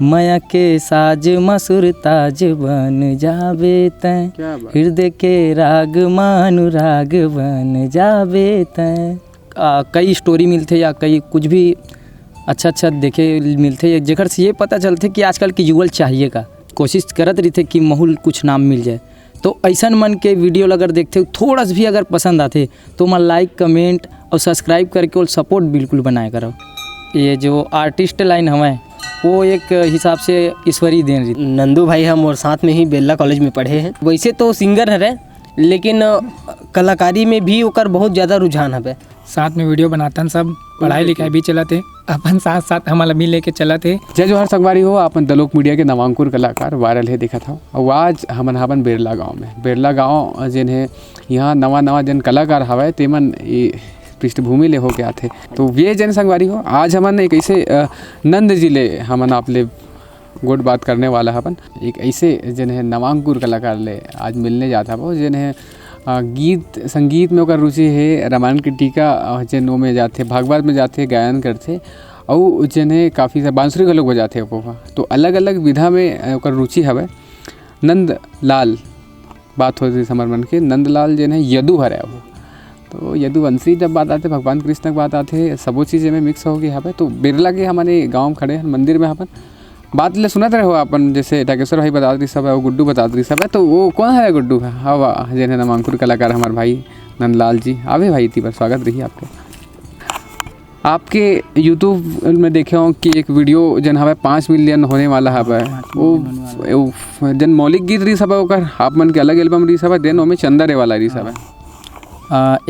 माया के साज मसुर ताज बन जावे तैं, हृदय के राग मानुराग बन जावे तैं। कई स्टोरी मिलते या कई कुछ भी अच्छा देखे मिलते, जेकर से ये पता चलते कि आजकल के युगल चाहिए का कोशिश करत रही थे कि महूल कुछ नाम मिल जाए। तो ऐसा मन के वीडियो अगर देखते हो थोड़ा सा भी अगर पसंद आते तो मैं लाइक कमेंट और सब्सक्राइब करके और सपोर्ट बिल्कुल बनाया करो। ये जो आर्टिस्ट लाइन हमें वो एक हिसाब से ईश्वरी देन रही। नंदू भाई हम और साथ में ही बेल्ला कॉलेज में पढ़े हैं। वैसे तो सिंगर है लेकिन कलाकारी में भी ओकर बहुत ज़्यादा रुझान है। साथ में वीडियो बनातन, सब पढ़ाई लिखाई भी चलते, अपन साथ साथ हमारा भी लेके चलते। जय जोहर संगवारी हो, अपन दलोक मीडिया के नवांकुर कलाकार वायरल है देखा था। और आज हमन हावन बेरला गाँव में। बेरला गाँव जिन है यहाँ नवा जन कलाकार हवा तेमन पृष्ठभूमि ले होके आते। तो ये जन संगवारी हो, आज हमन एक ऐसे नंद जिले हमन आप ले गुड बात करने वाला हवन। एक ऐसे जन है नवांकुर कलाकार ले आज मिलने जाता वो जन है गीत संगीत में ओकर रुचि है। रामायण की टीका जन में जाते, भागवत में जाते, गायन करते और जन है काफ़ी बांसुरी के लोग बजाते वो। तो अलग अलग विधा में ओकर रुचि हवे। नंद लाल बात होती समर मन के, नंद लाल जन है यदु हरे वो। तो यदुवंशी जब बात आते, भगवान कृष्ण की बात आते, सबो चीज़ में मिक्स हो गई हवे। तो बिरला के हमारे गाँव खड़े हैं मंदिर में अपन बात ले सुनत रहे हो अपन, जैसे ढाकेश्वर भाई बता रही सब है, वो गुड्डू बता रही सब है। तो वो कौन है गुड्डू है? हाँ जैसे नवांकुर कलाकार हमारे भाई नंदलाल जी आवे भाई थी पर स्वागत रही आपके। आपके यूट्यूब में देखे हो कि एक वीडियो जन हमें 5 मिलियन होने वाला है वो जन मौलिक गीत रही सब है ओकर आप मन के अलग एल्बम रही सब है देन में चंदरे वाला रही सब है।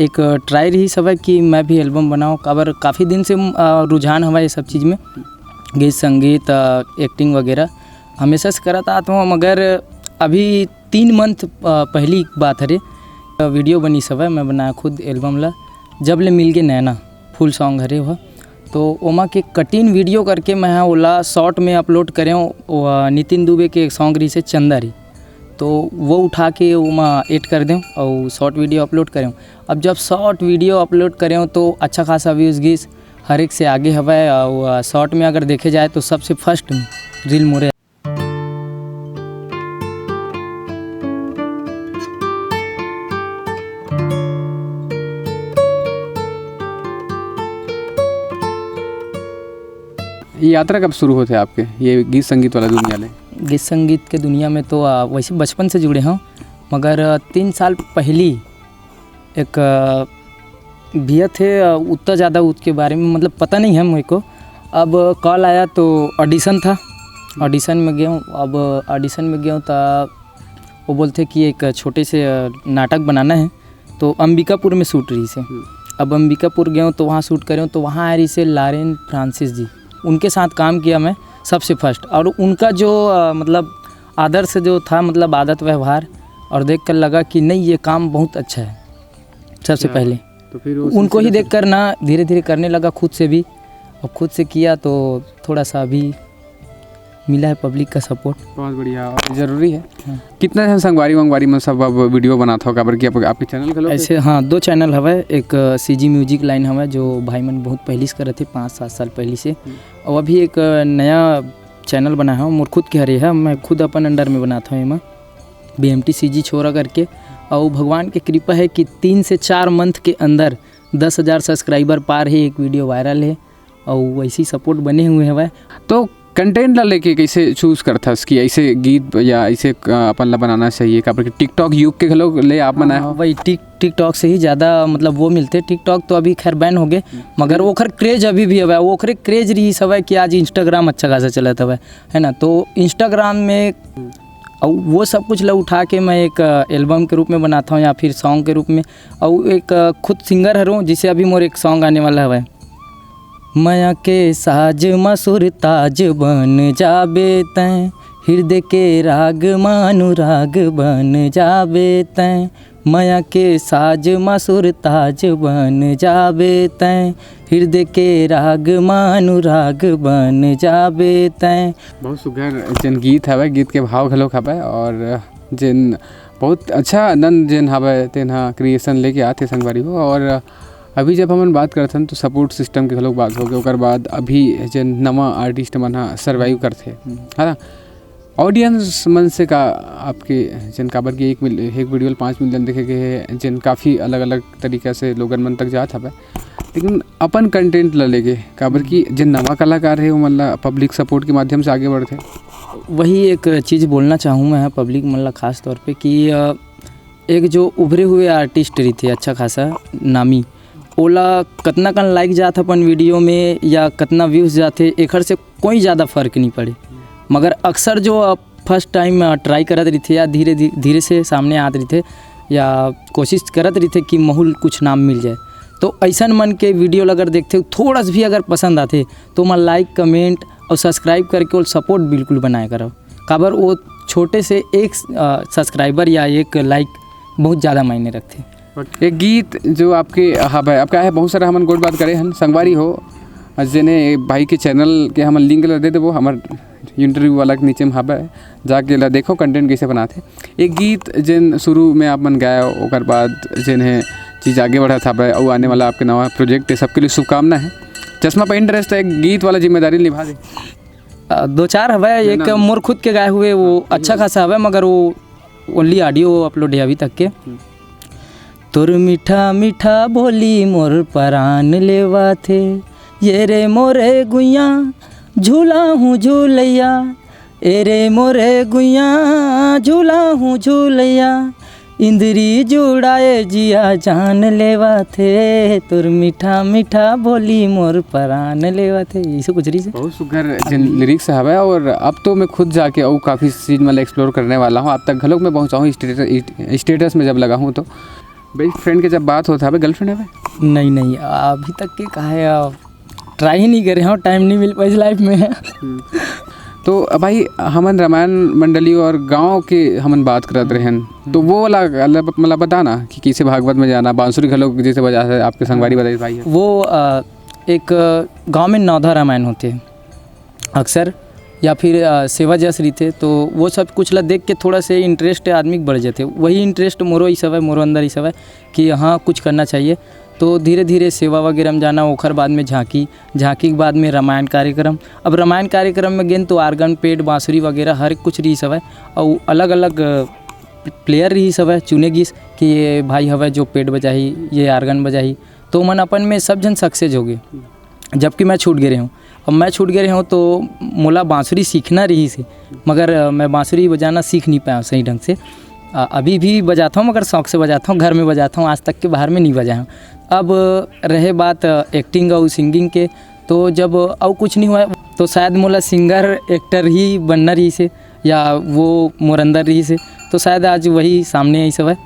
एक ट्राई रही सब है कि मैं भी एल्बम बनाऊँ। काबर काफ़ी दिन से रुझान हवा ये सब चीज़ में, गीत संगीत एक्टिंग वगैरह हमेशा से करता आता हूँ। मगर अभी 3 मंथ पहली बात है रे वीडियो बनी सब है, मैं बनाया खुद एल्बम ला जब ले मिल गए नैना फुल सॉन्ग हरे वह। तो ओमा के कटिंग वीडियो करके मैं ओला शॉर्ट में अपलोड करें। नितिन दुबे के एक सॉन्ग रही से चंदा रही, तो वो उठा के ओमा एड कर दें और शॉर्ट वीडियो अपलोड करें। अब जब शॉर्ट वीडियो अपलोड करें तो अच्छा खासा व्यूज़ गीस हर एक से आगे हवा है। और शॉर्ट में अगर देखे जाए तो सबसे फर्स्ट में रील मोरे। ये यात्रा कब शुरू होते आपके ये गीत संगीत वाला दुनिया में? गीत संगीत के दुनिया में तो वैसे बचपन से जुड़े हूँ, मगर 3 साल पहली एक भैया थे उतना ज़्यादा उसके बारे में मतलब पता नहीं है मुझको। अब कॉल आया तो ऑडिशन था, ऑडिशन में गया हूँ। अब ऑडिशन में गया हूँ तो वो बोलते कि एक छोटे से नाटक बनाना है, तो अंबिकापुर में शूट रही से। अब अंबिकापुर गया हूँ तो वहाँ शूट करे हूँ, तो वहाँ आ रही से लारेन फ्रांसिस जी, उनके साथ काम किया मैं सबसे फर्स्ट। और उनका जो मतलब आदर्श जो था मतलब आदत व्यवहार और देख कर लगा कि नहीं ये काम बहुत अच्छा है सबसे पहले। तो फिर उनको ही देख कर ना धीरे धीरे करने लगा खुद से भी, और खुद से किया तो थोड़ा सा अभी मिला है पब्लिक का सपोर्ट। बहुत बढ़िया और ज़रूरी है। हाँ। कितना है संगवारी वंगवारी में सब अब वीडियो बनाता हो काबर कि आपके चैनल का ऐसे? हाँ 2 चैनल हवा। एक CG म्यूजिक लाइन हवा जो भाई मन बहुत पहले से करे थे 5-7 साल पहले से। और अभी एक नया चैनल बना है मोर खुद के हरे है, मैं खुद अपन अंडर में बनाता हूँ एमा BMT CG छोरा करके। और भगवान की कृपा है कि 3 से 4 मंथ के अंदर 10,000 सब्सक्राइबर पार है, एक वीडियो वायरल है और वैसी सपोर्ट बने हुए हैं। तो कंटेंट ला लेके कैसे चूज़ करता कि ऐसे गीत या ऐसे अपन ला बनाना चाहिए? का टिकटॉक युग के लोग ले आप बनाए हो? वही टिकटॉक से ही ज़्यादा मतलब वो मिलते। टिकटॉक तो अभी खैर बैन हो गए, मगर वो खैर क्रेज अभी भी है। वो खैर क्रेज रही सब है कि आज इंस्टाग्राम अच्छा खासा चला था है ना। तो इंस्टाग्राम में और वो सब कुछ ला उठा के मैं एक एल्बम के रूप में बनाता हूँ या फिर सॉन्ग के रूप में। और एक खुद सिंगर हूँ जिसे अभी मोर एक सॉन्ग आने वाला है, माया के साज मसुर ताज बन जाबे तैं, हृदय के राग मानुराग बन जाबे तैं। माया के साज मसुर ताज बन जाबे तैं, हृदय के राग मानुराग बन जाबे तैं। बहुत सुघर जिन गीत हवे, गीत के भाव घलोक हवे और जिन बहुत अच्छा नंद जिन हवे तेन क्रिएशन लेके आते संगवारी हो। और अभी जब हमन बात करत हन तो सपोर्ट सिस्टम के घलोक बात हो गए, ओकर बाद अभी जन नवा आर्टिस्ट मन ह सर्वाइव करथे, है ना। ऑडियंस मन से का आपके जन काबर की एक वीडियो 5 मिलियन देखे के है, जन काफ़ी अलग अलग तरीक़ा से लोगन मन तक जात हवे, लेकिन अपन कंटेंट ला लेके काबर की जन नवा कलाकार है वो मन ला पब्लिक सपोर्ट के माध्यम से आगे बढ़थे। वही एक चीज़ बोलना चाहूँ मैं पब्लिक मन ला खास तौर पे कि एक जो उभरे हुए आर्टिस्ट रही थे अच्छा खासा नामी, ओला कतना कन लाइक जात अपन वीडियो में या कतना व्यूज़ जाते एकर से कोई ज़्यादा फर्क नहीं पड़े, मगर अक्सर जो फर्स्ट टाइम ट्राई करत रही थे या धीरे धीरे से सामने आत रही थे या कोशिश करत रही थे कि महूल कुछ नाम मिल जाए, तो ऐसा मन के वीडियो अगर देखते हो थोड़ा सा भी अगर पसंद आते तो मैं लाइक कमेंट और सब्सक्राइब करके और सपोर्ट बिल्कुल बनाया करो, काबर वो छोटे से एक सब्सक्राइबर या एक लाइक बहुत ज़्यादा मायने रखते। एक गीत जो आपके हवे आपका है बहुत सारा हमन गोट बात करे हन संगवारी हो, जेने भाई के चैनल के हमन लिंक ला दे देबो, हमार इंटरव्यू वाला के नीचे में हवे जाके ला देखो कंटेंट कैसे बनाते। एक गीत जिन शुरू में आप मन गाए ओकर बाद जिन है चीज़ आगे बढ़त हवे और आने वाला आपके नवा प्रोजेक्ट है, सबके लिए शुभकामना है। चश्मा पे इंटरेस्ट है, एक गीत वाला जिम्मेदारी निभा दे। 2-4 हवे, एक मोर खुद के गाए हुए वो अच्छा खासा हवे, मगर वो ओनली ऑडियो अपलोड है अभी तक के। तोर मीठा मीठा बोली मोर परान लेवा थे, ये रे मोरे गुइया झूला हूँ झूलैया, ए रे मोरे गुइया झूला हूँ झूलैया, इंद्री जुड़ाए जिया जान लेवा थे, तोर मीठा मीठा बोली मोर परान लेवा थे, ऐसे कुछ रही से बहुत सुघर जिन लिरिक्स हवे। और अब तो मैं खुद जाके और काफ़ी चीज़ मतलब एक्सप्लोर करने वाला हूँ, अब तक घलोक मैं पहुँचाऊँ स्टेटस में जब लगा हूँ तो। बेस्ट फ्रेंड के जब बात होता है गर्लफ्रेंड है? नहीं अभी तक के कहा है, ट्राई ही नहीं करे हूँ, टाइम नहीं मिल पाई लाइफ में। तो भाई हमन रामायण मंडली और गांव के हमन बात करत रहन, तो वो वाला मतलब बताना कि कैसे भागवत में जाना, बांसुरी घलोक जैसे बजा है आपके संगवारी बताइए भाई है। वो एक गांव में 9 रामायण होते हैं अक्सर, या फिर सेवा जस रही थे, तो वो सब कुछ ला देख के थोड़ा से इंटरेस्ट आदमी बढ़ जाते, वही इंटरेस्ट मोरो ही सब है, मोरो अंदर ही सब है कि हाँ कुछ करना चाहिए। तो धीरे धीरे सेवा वगैरह में जाना, ओखर बाद में झांकी के बाद में रामायण कार्यक्रम। अब रामायण कार्यक्रम में गेन तो आर्गन पेट बांसुरी वगैरह हर कुछ रही सब है, और अलग अलग प्लेयर रही सब है चुने गिस कि ये भाई हवे जो पेट बजाही, ये आर्गन बजाही, तो मन अपन में सब जन सक्सेस हो गए। जबकि मैं छूट गए हूँ, अब मैं छूट गए हूँ तो मोला बांसुरी सीखना रही से, मगर मैं बांसुरी बजाना सीख नहीं पाया सही ढंग से। अभी भी बजाता हूँ मगर शौक़ से बजाता हूँ, घर में बजाता हूँ, आज तक के बाहर में नहीं बजाया हूँ। अब रहे बात एक्टिंग और सिंगिंग के, तो जब और कुछ नहीं हुआ तो शायद मोला सिंगर एक्टर ही बनना रही से, या वो मोर अंदर रही से, तो शायद आज वही सामने ही सब है।